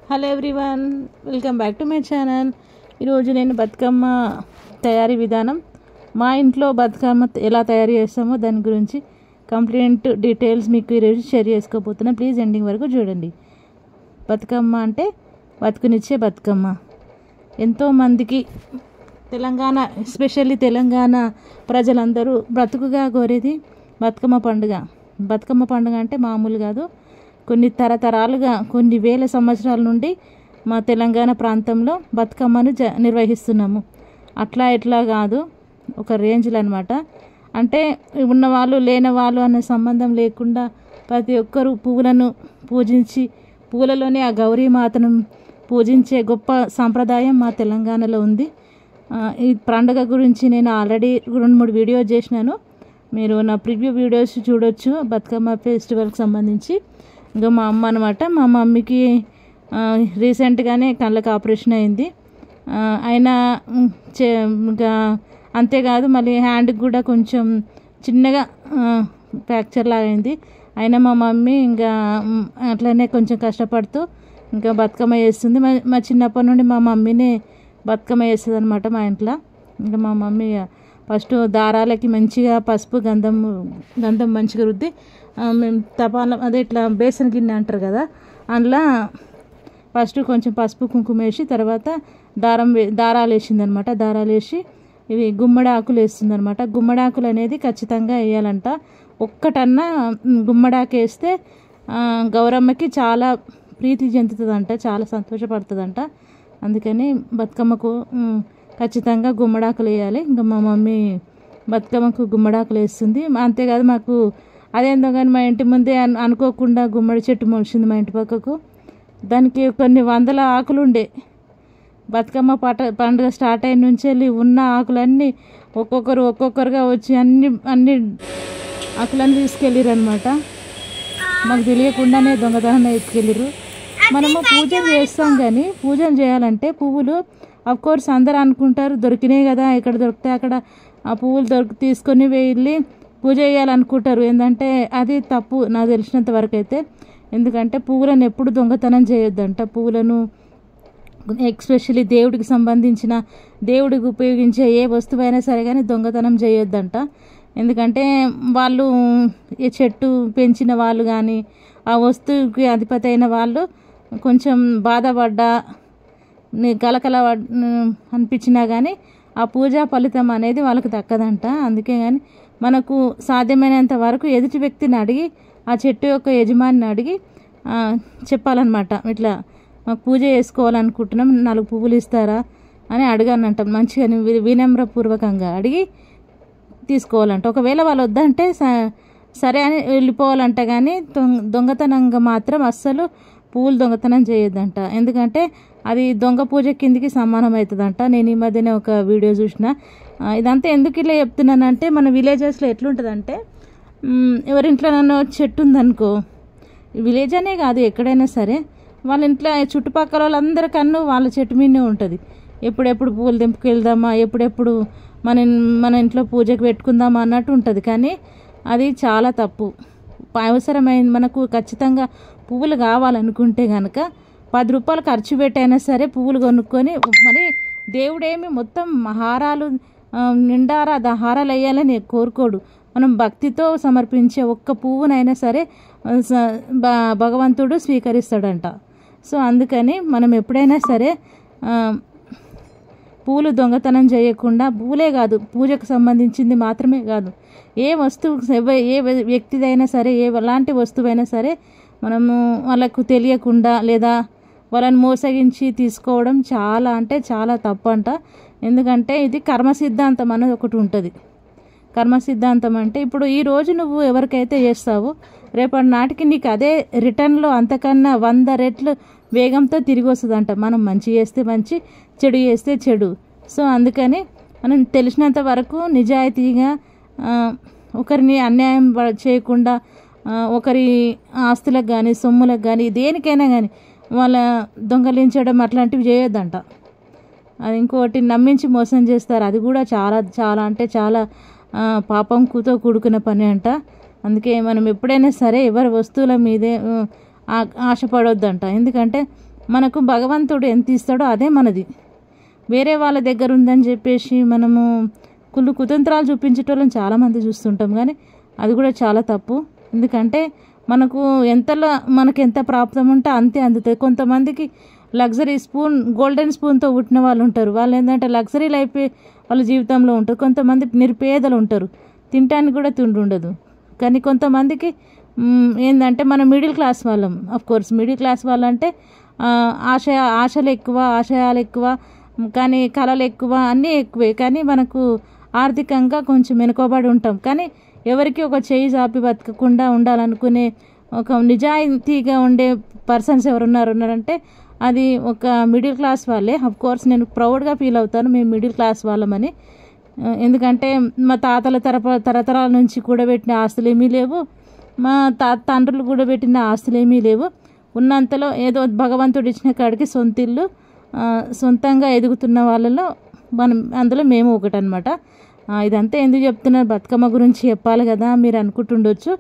Hello everyone, welcome back to my channel. ఈరోజు నేను బతుకమ్మ తయారీ విధానం, మా ఇంట్లో బతుకమ్మ ఎలా తయారు చేస్తామో దాని గురించి కంప్లీట్ డీటెయిల్స్ మీకు ఈరోజు షేర్ చేసుకోబోతున్నాను. ప్లీజ్ ఎండింగ్ వరకు చూడండి. బతుకమ్మ అంటే బతుకునిచ్చే బతుకమ్మ. ఎంతోమందికి తెలంగాణ, ఎస్పెషల్లీ తెలంగాణ ప్రజలందరూ బ్రతుకుగా కోరేది బతుకమ్మ పండుగ. బతుకమ్మ పండుగ అంటే మామూలు కాదు. కొన్ని తరతరాలుగా, కొన్ని వేల సంవత్సరాల నుండి మా తెలంగాణ ప్రాంతంలో బతుకమ్మను నిర్వహిస్తున్నాము. అట్లా ఎట్లా కాదు, ఒక రేంజ్లో అనమాట. అంటే ఉన్నవాళ్ళు లేనివాళ్ళు అనే సంబంధం లేకుండా ప్రతి ఒక్కరూ పువ్వులను పూజించి, పువ్వులలోనే ఆ గౌరీమాతను పూజించే గొప్ప సాంప్రదాయం మా తెలంగాణలో ఉంది. ఈ పండుగ గురించి నేను ఆల్రెడీ 2-3 వీడియోస్ చేసినాను. మీరు నా ప్రివ్యూ వీడియోస్ చూడొచ్చు. బతుకమ్మ ఫెస్టివల్కి సంబంధించి. ఇంకా మా అమ్మ అనమాట, మా మమ్మీకి రీసెంట్గానే కళ్ళకి ఆపరేషన్ అయింది. అయినా ఇంకా అంతేకాదు, మళ్ళీ హ్యాండ్కి కూడా కొంచెం చిన్నగా ఫ్రాక్చర్ లాగా అయింది. అయినా మా మమ్మీ ఇంకా అట్లనే కొంచెం కష్టపడుతూ ఇంకా బతుకమ్మ చేస్తుంది. మా చిన్నప్పటి నుండి మా మమ్మీనే బతుకమ్మ చేస్తుంది అనమాట మా ఇంట్లో. ఇంకా మా మమ్మీ ఫస్ట్ దారాలకి మంచిగా పసుపు గంధం మంచిగా రుద్ది, మేము తపాల అదే ఇట్లా బేసన్ గిన్నె అంటారు కదా, అందులో ఫస్ట్ కొంచెం పసుపు కుంకుమ వేసి తర్వాత దారాలు వేసిందనమాట. దారాలు వేసి ఇవి గుమ్మడి ఆకులు వేస్తుందనమాట. గుమ్మడి ఆకులు అనేది ఖచ్చితంగా వేయాలంట. ఒక్కటన్నా గుమ్మడాకు వేస్తే గౌరమ్మకి చాలా ప్రీతి చెందుతుందంట, చాలా సంతోషపడుతుందంట. అందుకని బతుకమ్మకు ఖచ్చితంగా గుమ్మడాకులు వేయాలి. ఇంకా మా మమ్మీ బతుకమ్మకు గుమ్మడాకులు వేస్తుంది. అంతేకాదు, మాకు అదేందో కానీ మా ఇంటి ముందే అనుకోకుండా గుమ్మడి చెట్టు మొలిచింది మా ఇంటి పక్కకు. దానికి కొన్ని వందల ఆకులు ఉండే. బతుకమ్మ పండుగ స్టార్ట్ అయిన నుంచి వెళ్ళి ఉన్న ఆకులన్నీ ఒక్కొక్కరుగా వచ్చి అన్ని ఆకులన్నీ తీసుకెళ్ళిరు అనమాట. మాకు తెలియకుండానే దొంగతనం ఎత్తుకెళ్ళిరు. మనము పూజలు చేస్తాం, కానీ పూజలు చేయాలంటే పువ్వులు కోర్స్ అందరూ అనుకుంటారు దొరికినాయి కదా, ఎక్కడ దొరికితే అక్కడ ఆ పువ్వులు తీసుకొని వెళ్ళి పూజ చేయాలనుకుంటారు. ఏంటంటే అది తప్పు నాకు తెలిసినంత వరకు అయితే. ఎందుకంటే పువ్వులను ఎప్పుడు దొంగతనం చేయొద్దంట. పువ్వులను ఎస్పెషల్లీ దేవుడికి సంబంధించిన, దేవుడికి ఉపయోగించే ఏ వస్తువైనా సరే కానీ దొంగతనం చేయొద్దంట. ఎందుకంటే వాళ్ళు ఈ చెట్టు పెంచిన వాళ్ళు కానీ ఆ వస్తువుకి అధిపతి అయిన వాళ్ళు కొంచెం బాధపడ్డా, కలకల అనిపించినా కానీ ఆ పూజా ఫలితం అనేది వాళ్ళకి దక్కదంట. అందుకే కానీ మనకు సాధ్యమైనంత వరకు ఎదుటి వ్యక్తిని అడిగి, ఆ చెట్టు యొక్క యజమానిని అడిగి చెప్పాలన్నమాట. ఇట్లా మాకు పూజ చేసుకోవాలనుకుంటున్నాం, 4 పువ్వులు ఇస్తారా అని అడగానంట. మంచిగా వినమ్రపూర్వకంగా అడిగి తీసుకోవాలంట. ఒకవేళ వాళ్ళు వద్దంటే సరే అని వెళ్ళిపోవాలంట. కానీ దొంగతనంగా మాత్రం అస్సలు పువ్వులు దొంగతనం చేయొద్దంట. ఎందుకంటే అది దొంగ పూజ కిందికి సమానం అవుతుందంట. నేను ఈ మధ్యనే ఒక వీడియో చూసిన. ఇదంతా ఎందుకు ఇలా చెప్తున్నానంటే, మన విలేజెస్లో ఎట్లుంటుందంటే, ఎవరింట్లో నన్ను చెట్టు ఉందనుకో, విలేజ్ అనే కాదు ఎక్కడైనా సరే, వాళ్ళ ఇంట్లో చుట్టుపక్కల వాళ్ళందరికన్నా వాళ్ళ చెట్టు మీదనే ఉంటుంది. ఎప్పుడెప్పుడు పువ్వులు తెంపుకెళ్దామా, ఎప్పుడెప్పుడు మన ఇంట్లో పూజకు పెట్టుకుందామా అన్నట్టు ఉంటుంది. కానీ అది చాలా తప్పు. అవసరమైంది మనకు ఖచ్చితంగా పువ్వులు కావాలనుకుంటే కనుక 10 రూపాయలు ఖర్చు పెట్టైనా సరే పువ్వులు కొనుక్కొని, మరి దేవుడేమి మొత్తం హారాలు నిండారా హారాలు వేయాలని కోరుకోడు. మనం భక్తితో సమర్పించే ఒక్క పువ్వునైనా సరే భగవంతుడు స్వీకరిస్తాడంట. సో అందుకని మనం ఎప్పుడైనా సరే పూలు దొంగతనం చేయకుండా, పూలే కాదు పూజకు సంబంధించింది మాత్రమే కాదు, ఏ వస్తువు ఏ వ్యక్తిదైనా సరే, ఎలాంటి వస్తువైనా సరే మనము వాళ్ళకు తెలియకుండా లేదా వాళ్ళని మోసగించి తీసుకోవడం చాలా అంటే చాలా తప్పు అంట. ఎందుకంటే ఇది కర్మ సిద్ధాంతం అనేది ఒకటి ఉంటుంది. కర్మ సిద్ధాంతం అంటే ఇప్పుడు ఈరోజు నువ్వు ఎవరికైతే చేస్తావో రేపటి నాటికి నీకు అదే రిటర్న్లో అంతకన్నా 100 రెట్లు వేగంతో తిరిగి వస్తుందంట. మనం మంచి చేస్తే మంచి, చెడు చేస్తే చెడు. సో అందుకని మనం తెలిసినంత వరకు నిజాయితీగా, ఒకరిని అన్యాయం చేయకుండా, ఒకరి ఆస్తులకు కానీ సొమ్ములకు కానీ దేనికైనా కానీ వాళ్ళ దొంగలించడం అట్లాంటివి చేయొద్దంట. అది ఇంకోటి నమ్మించి మోసం చేస్తారు. అది కూడా చాలా చాలా అంటే చాలా పాపంతో కూడుకున్న పని అంట. అందుకే మనం ఎప్పుడైనా సరే ఎవరి వస్తువుల మీదే ఆశపడొద్దంట. ఎందుకంటే మనకు భగవంతుడు ఎంత ఇస్తాడో అదే మనది. వేరే వాళ్ళ దగ్గర ఉందని చెప్పేసి మనము కుతంత్రాలు చూపించేటోళ్ళని చాలామంది చూస్తుంటాం, కానీ అది కూడా చాలా తప్పు. ఎందుకంటే మనకు ఎంత ప్రాప్తం ఉంటే అంతే అందుతుంది. కొంతమందికి లగ్జరీ స్పూన్, గోల్డెన్ స్పూన్తో పుట్టిన వాళ్ళు ఉంటారు. వాళ్ళు ఏంటంటే లగ్జరీ లైఫ్ వాళ్ళ జీవితంలో ఉంటుంది. కొంతమంది నిరుపేదలు ఉంటారు, తినడానికి కూడా తిండి ఉండదు. కానీ కొంతమందికి ఏంటంటే మనం మిడిల్ క్లాస్ వాళ్ళం. కోర్స్ మిడిల్ క్లాస్ వాళ్ళంటే ఆశలు ఎక్కువ, ఆశయాలు ఎక్కువ, కానీ కళలు ఎక్కువ, అన్నీ ఎక్కువే. కానీ మనకు ఆర్థికంగా కొంచెం వెనుకబడి ఉంటాం. కానీ ఎవరికి ఒక చేయి చాపి బతకకుండా ఉండాలనుకునే ఒక నిజాయితీగా ఉండే పర్సన్స్ ఉన్నారంటే అది ఒక మిడిల్ క్లాస్ వాళ్ళే. కోర్స్ నేను ప్రౌడ్గా ఫీల్ అవుతాను మేము మిడిల్ క్లాస్ వాళ్ళమని. ఎందుకంటే మా తాతల తరతరాల నుంచి కూడబెట్టిన ఆస్తులు ఏమీ లేవు, మా తండ్రులు కూడబెట్టిన ఆస్తులు ఏమీ లేవు. ఉన్నంతలో ఏదో భగవంతుడు ఇచ్చిన కాడికి సొంత ఇల్లు, సొంతంగా ఎదుగుతున్న వాళ్ళలో అందులో మేము ఒకటనమాట. ఇదంతా ఎందుకు చెప్తున్నారు, బతుకమ్మ గురించి చెప్పాలి కదా మీరు అనుకుంటుండొచ్చు.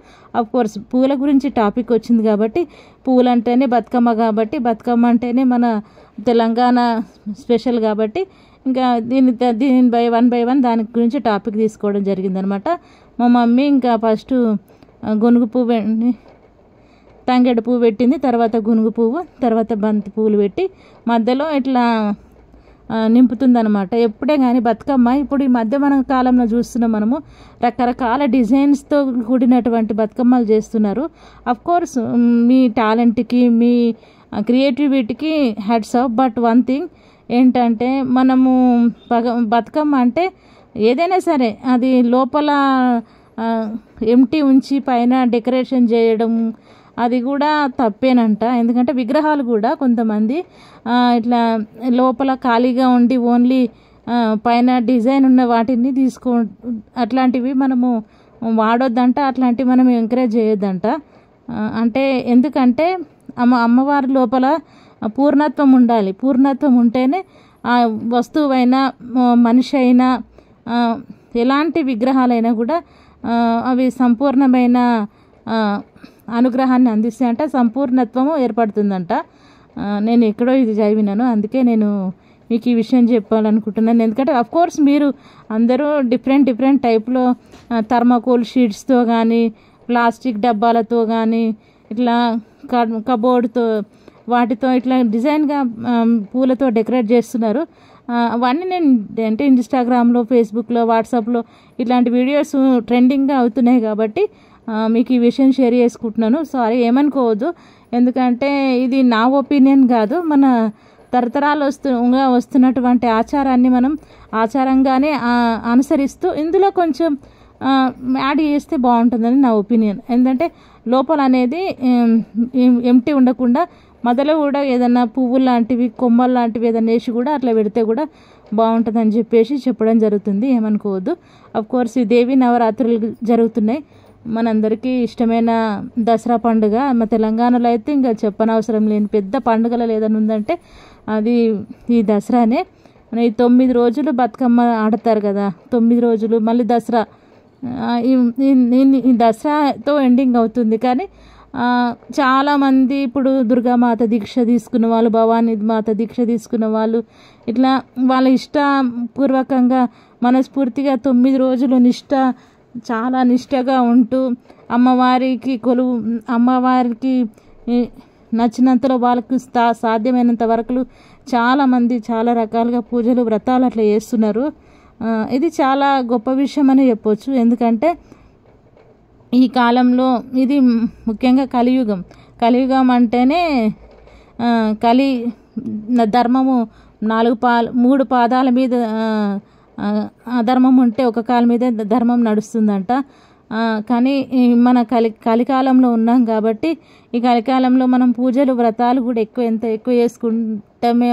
కోర్స్ పూల గురించి టాపిక్ వచ్చింది కాబట్టి, పూలు అంటేనే బతుకమ్మ కాబట్టి, బతుకమ్మ అంటేనే మన తెలంగాణ స్పెషల్ కాబట్టి ఇంకా దీని బై వన్ దాని గురించి టాపిక్ తీసుకోవడం జరిగిందనమాట. మా మమ్మీ ఇంకా ఫస్ట్ గునుగు పువ్వు, తంగెడు పువ్వు పెట్టింది, తర్వాత గునుగు పువ్వు, తర్వాత బంతి పువ్వులు పెట్టి మధ్యలో ఇట్లా నింపుతుందనమాట. ఎప్పుడే కానీ బతుకమ్మ ఇప్పుడు ఈ మధ్య మన కాలంలో చూస్తున్నాం మనము రకరకాల డిజైన్స్తో కూడినటువంటి బతుకమ్మలు చేస్తున్నారు. కోర్స్ మీ టాలెంట్కి, మీ క్రియేటివిటీకి hats off. But one thing ఏంటంటే మనము బతుకమ్మ అంటే ఏదైనా సరే అది లోపల ఎంటీ ఉంచి పైన డెకరేషన్ చేయడం అది కూడా తప్పేనంట. ఎందుకంటే విగ్రహాలు కూడా కొంతమంది ఇట్లా లోపల ఖాళీగా ఉండి ఓన్లీ పైన డిజైన్ ఉన్న వాటిని అట్లాంటివి మనము వాడొద్దంట, అట్లాంటివి మనం ఎంకరేజ్ చేయొద్దంట. అంటే ఎందుకంటే అమ్మవారి లోపల పూర్ణత్వం ఉండాలి. పూర్ణత్వం ఉంటేనే ఆ వస్తువైనా మనిషి అయినా ఎలాంటి విగ్రహాలైనా కూడా అవి సంపూర్ణమైన అనుగ్రహాన్ని అందిస్తాయంట, సంపూర్ణత్వము ఏర్పడుతుందంట. నేను ఎక్కడో ఇది చదివినాను, అందుకే నేను మీకు ఈ విషయం చెప్పాలనుకుంటున్నాను. ఎందుకంటే కోర్స్ మీరు అందరూ డిఫరెంట్ టైప్లో థర్మాకోల్ షీట్స్తో కానీ, ప్లాస్టిక్ డబ్బాలతో కానీ, ఇట్లా కబోర్డ్తో వాటితో ఇట్లా డిజైన్గా పూలతో డెకరేట్ చేస్తున్నారు. అవన్నీ నేను అంటే ఇన్స్టాగ్రామ్లో, ఫేస్బుక్లో, వాట్సాప్లో ఇట్లాంటి వీడియోస్ ట్రెండింగ్గా అవుతున్నాయి కాబట్టి మీకు ఈ విషయం షేర్ చేసుకుంటున్నాను. సారీ ఏమనుకోవద్దు, ఎందుకంటే ఇది నా ఒపీనియన్ కాదు, మన తరతరాలు వస్తున్నటువంటి ఆచారాన్ని మనం ఆచారంగానే అనుసరిస్తూ ఇందులో కొంచెం యాడ్ చేస్తే బాగుంటుందని నా ఒపీనియన్. ఎందుకంటే లోపల అనేది ఎంటీ ఉండకుండా మొదలు కూడా ఏదన్నా పువ్వులు లాంటివి, కొమ్మలు లాంటివి ఏదైనా వేసి కూడా అట్లా పెడితే కూడా బాగుంటుందని చెప్పేసి చెప్పడం జరుగుతుంది, ఏమనుకోవద్దు. కోర్స్ ఈ దేవి నవరాత్రులు జరుగుతున్నాయి. మనందరికీ ఇష్టమైన దసరా పండుగ మా తెలంగాణలో అయితే ఇంకా చెప్పనవసరం లేని పెద్ద పండుగలు ఏదైనా ఉందంటే అది ఈ దసరానే. ఈ 9 రోజులు బతుకమ్మ ఆడతారు కదా, 9 రోజులు మళ్ళీ దసరా. ఈ దసరాతో ఎండింగ్ అవుతుంది. కానీ చాలామంది ఇప్పుడు దుర్గామాత దీక్ష తీసుకున్న వాళ్ళు, భవానీ మాత దీక్ష తీసుకున్న వాళ్ళు ఇట్లా వాళ్ళ ఇష్టపూర్వకంగా మనస్ఫూర్తిగా 9 రోజులు చాలా నిష్టగా ఉంటూ అమ్మవారికి నచ్చినంతలో వాళ్ళకు సాధ్యమైనంత వరకు చాలామంది చాలా రకాలుగా పూజలు, వ్రతాలు అట్లా చేస్తున్నారు. ఇది చాలా గొప్ప విషయం అని చెప్పొచ్చు. ఎందుకంటే ఈ కాలంలో ఇది ముఖ్యంగా కలియుగం అంటేనే ధర్మము 3 పాదాల మీద అధర్మం ఉంటే ఒక కాలు మీద ధర్మం నడుస్తుందంట. కానీ మన కలికాలంలో ఉన్నాం కాబట్టి ఈ కలికాలంలో మనం పూజలు, వ్రతాలు కూడా ఎంత ఎక్కువ చేసుకుంటామో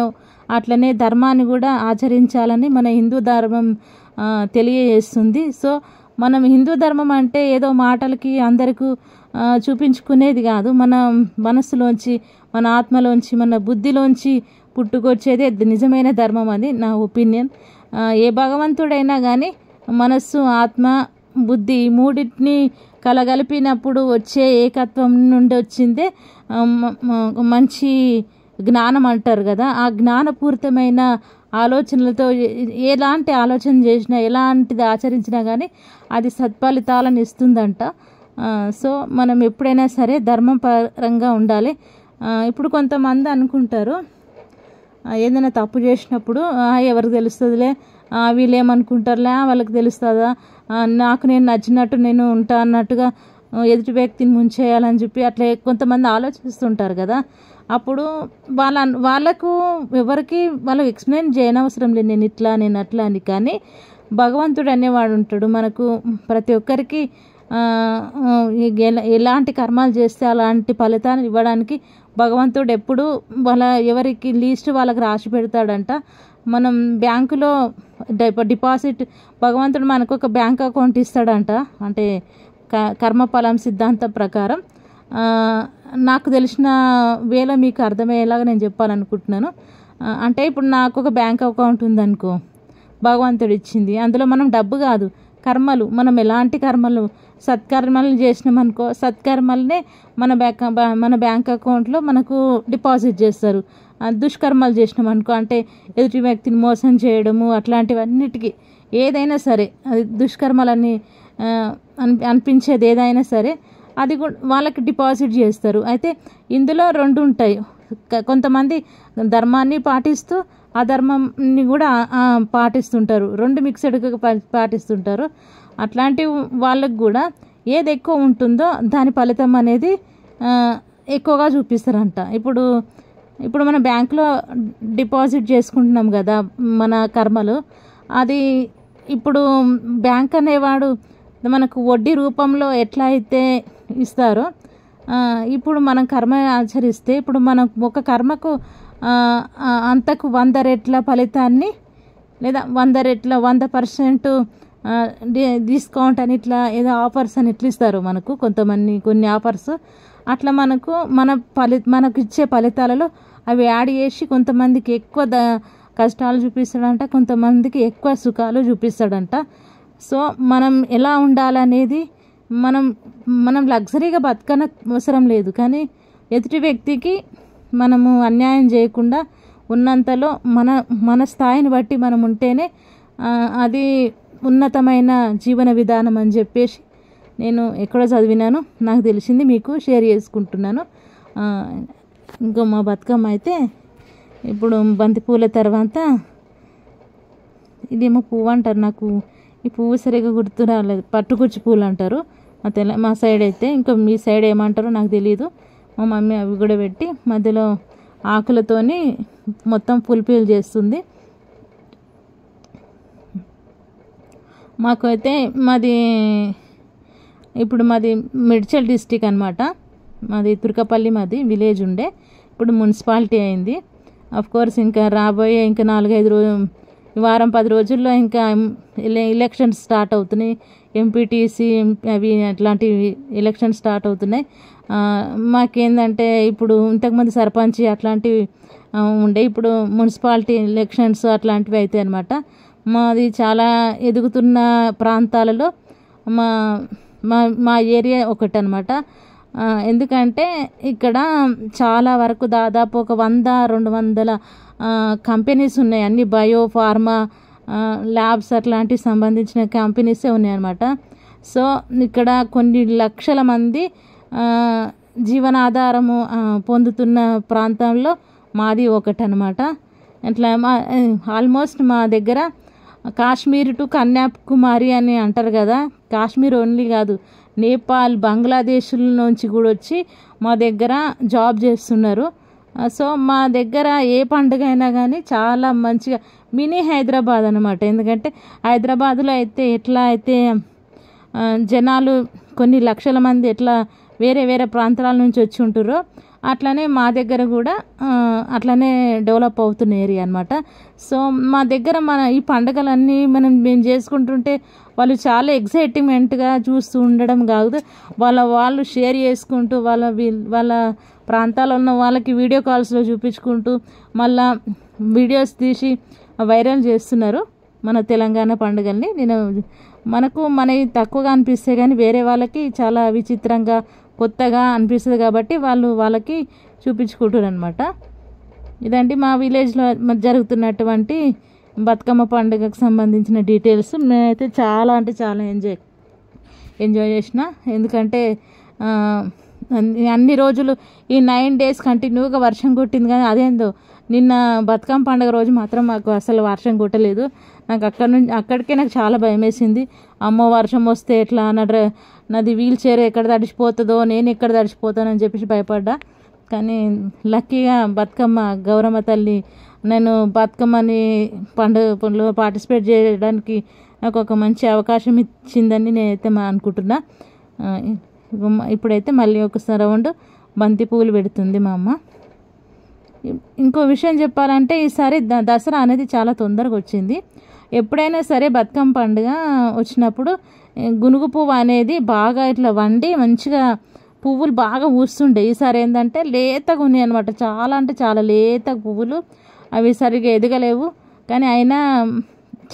అట్లనే ధర్మాన్ని కూడా ఆచరించాలని మన హిందూ ధర్మం తెలియజేస్తుంది. సో మనం హిందూ ధర్మం అంటే ఏదో మాటలకి అందరికీ చూపించుకునేది కాదు, మన మనస్సులోంచి, మన ఆత్మలోంచి, మన బుద్ధిలోంచి పుట్టుకొచ్చేదే నిజమైన ధర్మం అని నా ఒపీనియన్. ఏ భగవంతుడైనా కానీ మనస్సు, ఆత్మ, బుద్ధి ఈ మూడింటిని కలగలిపినప్పుడు వచ్చే ఏకత్వం నుండి వచ్చిందే మంచి జ్ఞానం అంటారు కదా, ఆ జ్ఞానపూరితమైన ఆలోచనలతో ఎలాంటి ఆలోచన చేసినా ఎలాంటిది ఆచరించినా కానీ అది సత్ఫలితాలను ఇస్తుందంట. సో మనం ఎప్పుడైనా సరే ధర్మం పరంగా ఉండాలి. ఇప్పుడు కొంతమంది అనుకుంటారు ఏదైనా తప్పు చేసినప్పుడు ఎవరికి తెలుస్తుందిలే, వీళ్ళు ఏమనుకుంటారులే, వాళ్ళకి తెలుస్తుందా, నాకు నేను నచ్చినట్టు నేను ఉంటా అన్నట్టుగా ఎదుటి వ్యక్తిని ముంచేయాలని చెప్పి అట్లా కొంతమంది ఆలోచిస్తుంటారు కదా. అప్పుడు వాళ్ళకు ఎవరికి వాళ్ళు ఎక్స్ప్లెయిన్ చేయనవసరం లేదు, నేను ఇట్లా నేను అట్లా అని. కానీ భగవంతుడు అనేవాడు ఉంటాడు మనకు. ప్రతి ఒక్కరికి ఎలాంటి కర్మాలు చేస్తే అలాంటి ఫలితాన్ని ఇవ్వడానికి భగవంతుడు ఎప్పుడు ఎవరికి లీస్ట్ వాళ్ళకి రాసి పెడతాడంట. మనం బ్యాంకులో డిపాజిట్ భగవంతుడు మనకు ఒక బ్యాంక్ అకౌంట్ ఇస్తాడంట. అంటే కర్మఫలం సిద్ధాంతం ప్రకారం నాకు తెలిసిన వేళ మీకు అర్థమయ్యేలాగా నేను చెప్పాలనుకుంటున్నాను. అంటే ఇప్పుడు నాకు ఒక బ్యాంక్ అకౌంట్ ఉందనుకో, భగవంతుడు ఇచ్చింది. అందులో మనం డబ్బు కాదు, కర్మలు, మనం ఎలాంటి కర్మలు సత్కర్మలు చేసినామనుకో, సత్కర్మలనే మన బ్యాంక్ అకౌంట్లో మనకు డిపాజిట్ చేస్తారు. దుష్కర్మలు చేసినామనుకో, అంటే ఎదుటి వ్యక్తిని మోసం చేయడము అట్లాంటివన్నిటికీ ఏదైనా సరే, అది దుష్కర్మలని అనిపించేది ఏదైనా సరే అది కూడా వాళ్ళకి డిపాజిట్ చేస్తారు. అయితే ఇందులో రెండు ఉంటాయి. కొంతమంది ధర్మాన్ని పాటిస్తూ అధర్మాన్ని కూడా పాటిస్తుంటారు, రెండు మిక్స్డ్గా పాటిస్తుంటారు. అట్లాంటి వాళ్ళకు కూడా ఏది ఎక్కువ ఉంటుందో దాని ఫలితం అనేది ఎక్కువగా చూపిస్తారంట. ఇప్పుడు మన బ్యాంకులో డిపాజిట్ చేసుకుంటున్నాం కదా మన కర్మలు, అది ఇప్పుడు బ్యాంక్ అనేవాడు మనకు వడ్డీ రూపంలో ఎట్లా అయితే ఇస్తారో, ఇప్పుడు మనం కర్మ ఆచరిస్తే ఇప్పుడు మనం ఒక కర్మకు అంతకు 100 రెట్ల ఫలితాన్ని లేదా 100 రెట్ల 100% డిస్కౌంట్ అని ఇట్లా ఏదో ఆఫర్స్ అని ఇట్లా ఇస్తారు మనకు కొన్ని ఆఫర్స్. అట్లా మనకు ఇచ్చే ఫలితాలలో అవి యాడ్ చేసి కొంతమందికి ఎక్కువ కష్టాలు చూపిస్తాడంట, కొంతమందికి ఎక్కువ సుఖాలు చూపిస్తాడంట. సో మనం ఎలా ఉండాలనేది మనం లగ్జరీగా బతకన అవసరం లేదు, కానీ ఎదుటి వ్యక్తికి మనము అన్యాయం చేయకుండా ఉన్నంతలో మన స్థాయిని బట్టి మనం ఉంటేనే అది ఉన్నతమైన జీవన విధానం అని చెప్పేసి నేను ఎక్కడో చదివినాను, నాకు తెలిసింది మీకు షేర్ చేసుకుంటున్నాను. ఇంకో మా బతుకమ్మ అయితే ఇప్పుడు బంతిపూల తర్వాత ఇదేమో పువ్వు అంటారు, నాకు ఈ పువ్వు సరిగా గుర్తు రాలేదు, పట్టుకుచ్చి పూలు అంటారు మా సైడ్ అయితే. ఇంకా మీ సైడ్ ఏమంటారో నాకు తెలియదు. మా మమ్మీ అవి కూడా పెట్టి మధ్యలో ఆకులతోని మొత్తం ఫుల్ఫిల్ చేస్తుంది. మాకు అయితే మాది మిడ్చల్ డిస్టిక్ అనమాట. మాది తుర్కపల్లి, మాది విలేజ్ ఉండే, ఇప్పుడు మున్సిపాలిటీ అయింది. కోర్స్ ఇంకా రాబోయే ఇంకా 4-5 వారం 10 రోజుల్లో ఇంకా ఎలక్షన్స్ స్టార్ట్ అవుతున్నాయి. ఎంపీటీసీ అవి అట్లాంటివి ఎలక్షన్స్ స్టార్ట్ అవుతున్నాయి. మాకేందంటే ఇప్పుడు ఇంతకుముందు సర్పంచ్ అట్లాంటివి ఉండే, ఇప్పుడు మున్సిపాలిటీ ఎలక్షన్స్ అట్లాంటివి అవుతాయి అన్నమాట. మాది చాలా ఎదుగుతున్న ప్రాంతాలలో మా ఏరియా ఒకటి అనమాట. ఎందుకంటే ఇక్కడ చాలా వరకు దాదాపు ఒక 100-200 కంపెనీస్ ఉన్నాయి. అన్ని బయో ఫార్మా ల్యాబ్స్ అట్లాంటివి సంబంధించిన కంపెనీసే ఉన్నాయన్నమాట. సో ఇక్కడ కొన్ని లక్షల మంది జీవనాధారము పొందుతున్న ప్రాంతంలో మాది ఒకటి అనమాట. అట్లా ఆల్మోస్ట్ మా దగ్గర కాశ్మీర్ టు కన్యాకుమారి అని అంటారు కదా, కాశ్మీర్ ఓన్లీ కాదు, నేపాల్, బంగ్లాదేశ్ నుంచి కూడా వచ్చి మా దగ్గర జాబ్ చేస్తున్నారు. సో మా దగ్గర ఏ పండుగ అయినా కానీ చాలా మంచిగా మినీ హైదరాబాద్ అనమాట. ఎందుకంటే హైదరాబాదులో అయితే ఎట్లా అయితే జనాలు కొన్ని లక్షల మంది ఎట్లా వేరే వేరే ప్రాంతాల నుంచి వచ్చి ఉంటారో, అట్లనే మా దగ్గర కూడా అట్లనే డెవలప్ అవుతున్న ఏరియా అనమాట. సో మా దగ్గర ఈ పండుగలన్నీ మేము చేసుకుంటుంటే వాళ్ళు చాలా ఎక్సైట్మెంట్గా చూస్తూ ఉండడం కాదు, వాళ్ళు షేర్ చేసుకుంటూ వాళ్ళ ప్రాంతాల్లో ఉన్న వాళ్ళకి వీడియో కాల్స్లో చూపించుకుంటూ మళ్ళా వీడియోస్ తీసి వైరల్ చేస్తున్నారు మన తెలంగాణ పండుగల్ని. మనకి తక్కువగా అనిపిస్తే కానీ వేరే వాళ్ళకి చాలా విచిత్రంగా కొత్తగా అనిపిస్తుంది కాబట్టి వాళ్ళకి చూపించుకుంటారు అనమాట. ఇదండి మా విలేజ్లో జరుగుతున్నటువంటి బతుకమ్మ పండుగకు సంబంధించిన డీటెయిల్స్. నేనైతే చాలా అంటే చాలా ఎంజాయ్ చేసిన. ఎందుకంటే అన్ని రోజులు ఈ 9 days కంటిన్యూగా వర్షం కొట్టింది, కానీ అదేందో నిన్న బతుకమ్మ పండుగ రోజు మాత్రం మాకు అసలు వర్షం కొట్టలేదు. నాకు అక్కడికే నాకు చాలా భయం వేసింది. అమ్మో వర్షం వస్తే ఎట్లా, నాది వీల్ చైర్ ఎక్కడ తడిచిపోతుందో, నేను ఎక్కడ తడిచిపోతానని చెప్పేసి భయపడ్డా. కానీ లక్కీగా బతుకమ్మ గౌరమ్మ తల్లి నేను బతుకమ్మని పండుగలో పార్టిసిపేట్ చేయడానికి నాకు ఒక మంచి అవకాశం ఇచ్చిందని నేనైతే అనుకుంటున్నా. ఇప్పుడైతే మళ్ళీ ఒక రౌండ్ బంతి పువ్వులు పెడుతుంది మా అమ్మ. ఇంకో విషయం చెప్పాలంటే ఈసారి దసరా అనేది చాలా తొందరగా వచ్చింది. ఎప్పుడైనా సరే బతుకమ్మ పండుగ వచ్చినప్పుడు గునుగు పువ్వు అనేది బాగా ఇట్లా వండి మంచిగా పువ్వులు బాగా పూస్తుండే. ఈసారి ఏంటంటే లేతగా ఉన్నాయి అనమాట, చాలా అంటే చాలా లేత పువ్వులు. అవి సరిగా ఎదగలేవు, కానీ అయినా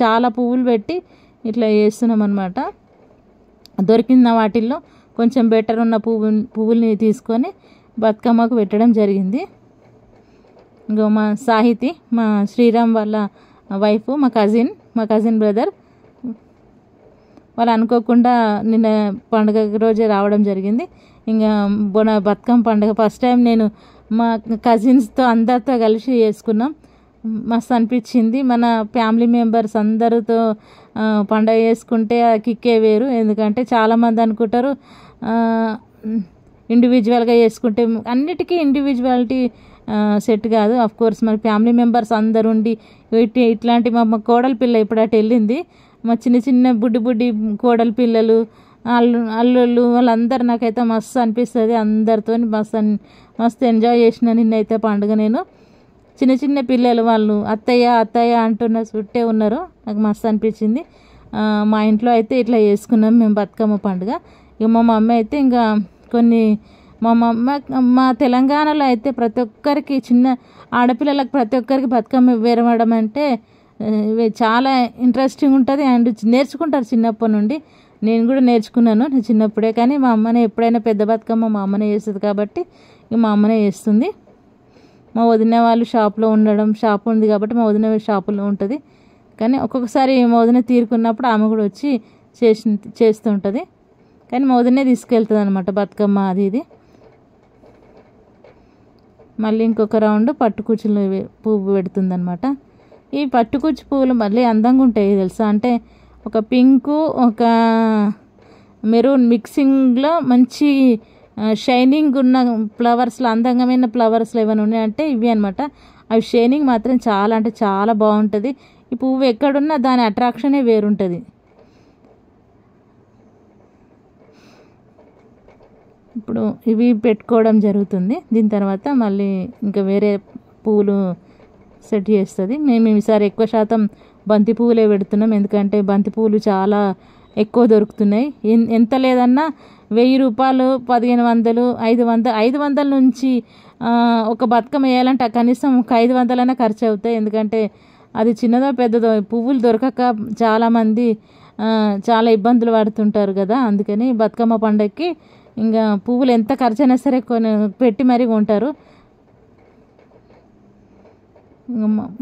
చాలా పువ్వులు పెట్టి ఇట్లా చేస్తున్నాం అనమాట. దొరికిన వాటిల్లో కొంచెం బెటర్ ఉన్న పువ్వుల్ని తీసుకొని బతుకమ్మకు పెట్టడం జరిగింది. ఇంకో మా సాహితి, మా శ్రీరామ్ వాళ్ళ వైఫ్, మా కజిన్ బ్రదర్ వాళ్ళు అనుకోకుండా నిన్న పండుగ రోజే రావడం జరిగింది. ఇంకా బతుకమ్మ పండుగ ఫస్ట్ టైం నేను మా కజిన్స్తో అందరితో కలిసి చేసుకున్నాం. మస్తు అనిపించింది. మన ఫ్యామిలీ మెంబర్స్ అందరితో పండుగ చేసుకుంటే ఆ కిక్కే వేరు. ఎందుకంటే చాలామంది అనుకుంటారు ఇండివిజువల్గా చేసుకుంటే, అన్నిటికీ ఇండివిజువాలిటీ సెట్ కాదు. కోర్స్ మరి ఫ్యామిలీ మెంబర్స్ అందరు ఉండి ఇట్లాంటి మా కోడల పిల్ల ఇప్పుడు అటు వెళ్ళింది. మా చిన్న బుడ్డి కోడల పిల్లలు అల్లుళ్ళు వాళ్ళందరూ నాకైతే మస్తు అనిపిస్తుంది. అందరితో మస్తు ఎంజాయ్ చేసిన నిన్నైతే పండుగ. నేను చిన్న పిల్లలు వాళ్ళు అత్తయ్య అంటున్న చుట్టే ఉన్నారు. నాకు మస్తు అనిపించింది. మా ఇంట్లో అయితే ఇట్లా చేసుకున్నాం మేము బతుకమ్మ పండుగ. ఇక మా మమ్మీ అయితే ఇంకా మా తెలంగాణలో అయితే ప్రతి ఒక్కరికి, చిన్న ఆడపిల్లలకు ప్రతి ఒక్కరికి బతుకమ్మ వేరవడం అంటే చాలా ఇంట్రెస్టింగ్ ఉంటుంది. అండ్ నేర్చుకుంటారు చిన్నప్పటి నుండి. నేను కూడా నేర్చుకున్నాను చిన్నప్పుడే. కానీ మా అమ్మనే ఎప్పుడైనా పెద్ద బతుకమ్మ మా అమ్మనే చేస్తుంది కాబట్టి ఇక మా అమ్మనే చేస్తుంది. మా వదిన వాళ్ళు షాప్లో షాప్ ఉంది కాబట్టి మా వదిన షాపులో ఉంటుంది. కానీ ఒక్కొక్కసారి మా వదిన తీరుకున్నప్పుడు ఆమె కూడా వచ్చి చేస్తుంటుంది. కానీ మా వదినే తీసుకెళ్తుంది అనమాట బతుకమ్మ అది ఇది. మళ్ళీ ఇంకొక రౌండ్ పట్టుకుచ్చులు పువ్వు పెడుతుంది అనమాట. ఈ పట్టుకుచ్చు పువ్వులు మళ్ళీ అందంగా ఉంటాయి తెలుసా. అంటే ఒక పింకు ఒక మెరూన్ మిక్సింగ్లో మంచి షైనింగ్ ఉన్న ఫ్లవర్స్లో, అందమైన ఫ్లవర్స్లో ఏమైనా ఉన్నాయంటే ఇవి అనమాట. అవి షైనింగ్ మాత్రం చాలా అంటే చాలా బాగుంటుంది. ఈ పువ్వు ఎక్కడున్నా దాని అట్రాక్షనే వేరుంటుంది. ఇప్పుడు ఇవి పెట్టుకోవడం జరుగుతుంది. దీని తర్వాత మళ్ళీ ఇంకా వేరే పువ్వులు సెట్ చేస్తుంది. మేము ఈసారి ఎక్కువ శాతం బంతి పువ్వులే పెడుతున్నాం. ఎందుకంటే బంతి పువ్వులు చాలా ఎక్కువ దొరుకుతున్నాయి. ఎంత లేదన్నా 1000 రూపాయలు, 1500, 500 నుంచి ఒక బతుకమ్మ వేయాలంటే కనీసం ఒక 500 ఖర్చు అవుతాయి. ఎందుకంటే అది చిన్నదో పెద్దదో పువ్వులు దొరకక చాలామంది చాలా ఇబ్బందులు పడుతుంటారు కదా. అందుకని బతుకమ్మ పండుగకి ఇంకా పువ్వులు ఎంత ఖర్చు అయినా సరే పెట్టి మరీ కొంటారు.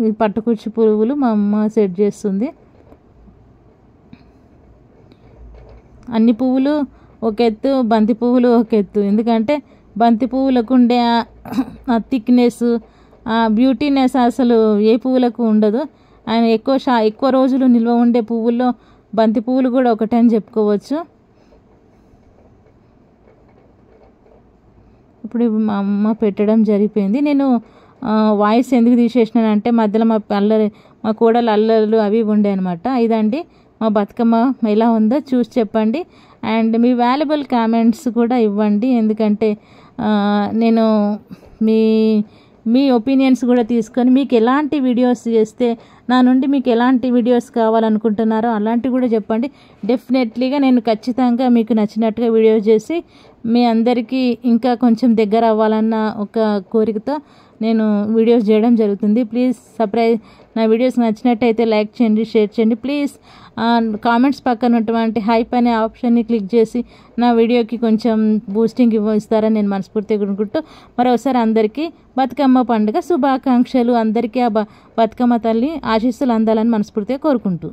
ఈ పట్టుకుచ్చు పువ్వులు మా అమ్మ సెట్ చేస్తుంది. అన్ని పువ్వులు ఒక ఎత్తు, బంతి పువ్వులు ఒక ఎత్తు. ఎందుకంటే బంతి పువ్వులకు ఉండే థిక్నెస్, బ్యూటీనెస్ అసలు ఏ పువ్వులకు ఉండదు. ఆయన ఎక్కువ రోజులు నిల్వ ఉండే పువ్వుల్లో బంతి పువ్వులు కూడా ఒకటే అని చెప్పుకోవచ్చు. ఇప్పుడు మా అమ్మ పెట్టడం జరిగిపోయింది. నేను వాయిస్ ఎందుకు తీసేసినానంటే మధ్యలో మా కోడలు అల్లర్లు అవి ఉండే అనమాట. ఇదండి మా బతుకమ్మ ఎలా ఉందో చూసి చెప్పండి. అండ్ మీ వాల్యుబుల్ కామెంట్స్ కూడా ఇవ్వండి. ఎందుకంటే నేను మీ ఒపీనియన్స్ కూడా తీసుకొని మీకు ఎలాంటి వీడియోస్ చేస్తే నా నుండి మీకు ఎలాంటి వీడియోస్ కావాలనుకుంటున్నారో అలాంటివి కూడా చెప్పండి. డెఫినెట్లీగా నేను ఖచ్చితంగా మీకు నచ్చినట్టుగా వీడియోస్ చేసి మీ అందరికీ ఇంకా కొంచెం దగ్గర అవ్వాలన్న ఒక కోరికతో నేను వీడియోస్ చేయడం జరుగుతుంది. ప్లీజ్ నా వీడియోస్ నచ్చినట్టయితే లైక్ చేయండి, షేర్ చేయండి. ప్లీజ్ కామెంట్స్ పక్కన ఉన్నటువంటి హైప్ అనే ఆప్షన్ని క్లిక్ చేసి నా వీడియోకి కొంచెం బూస్టింగ్ ఇస్తారని నేను మనస్ఫూర్తిగా అనుకుంటూ మరోసారి అందరికీ బతుకమ్మ పండుగ శుభాకాంక్షలు. అందరికీ ఆ బతుకమ్మ తల్లి ఆశీస్సులు అందాలని మనస్ఫూర్తిగా కోరుకుంటూ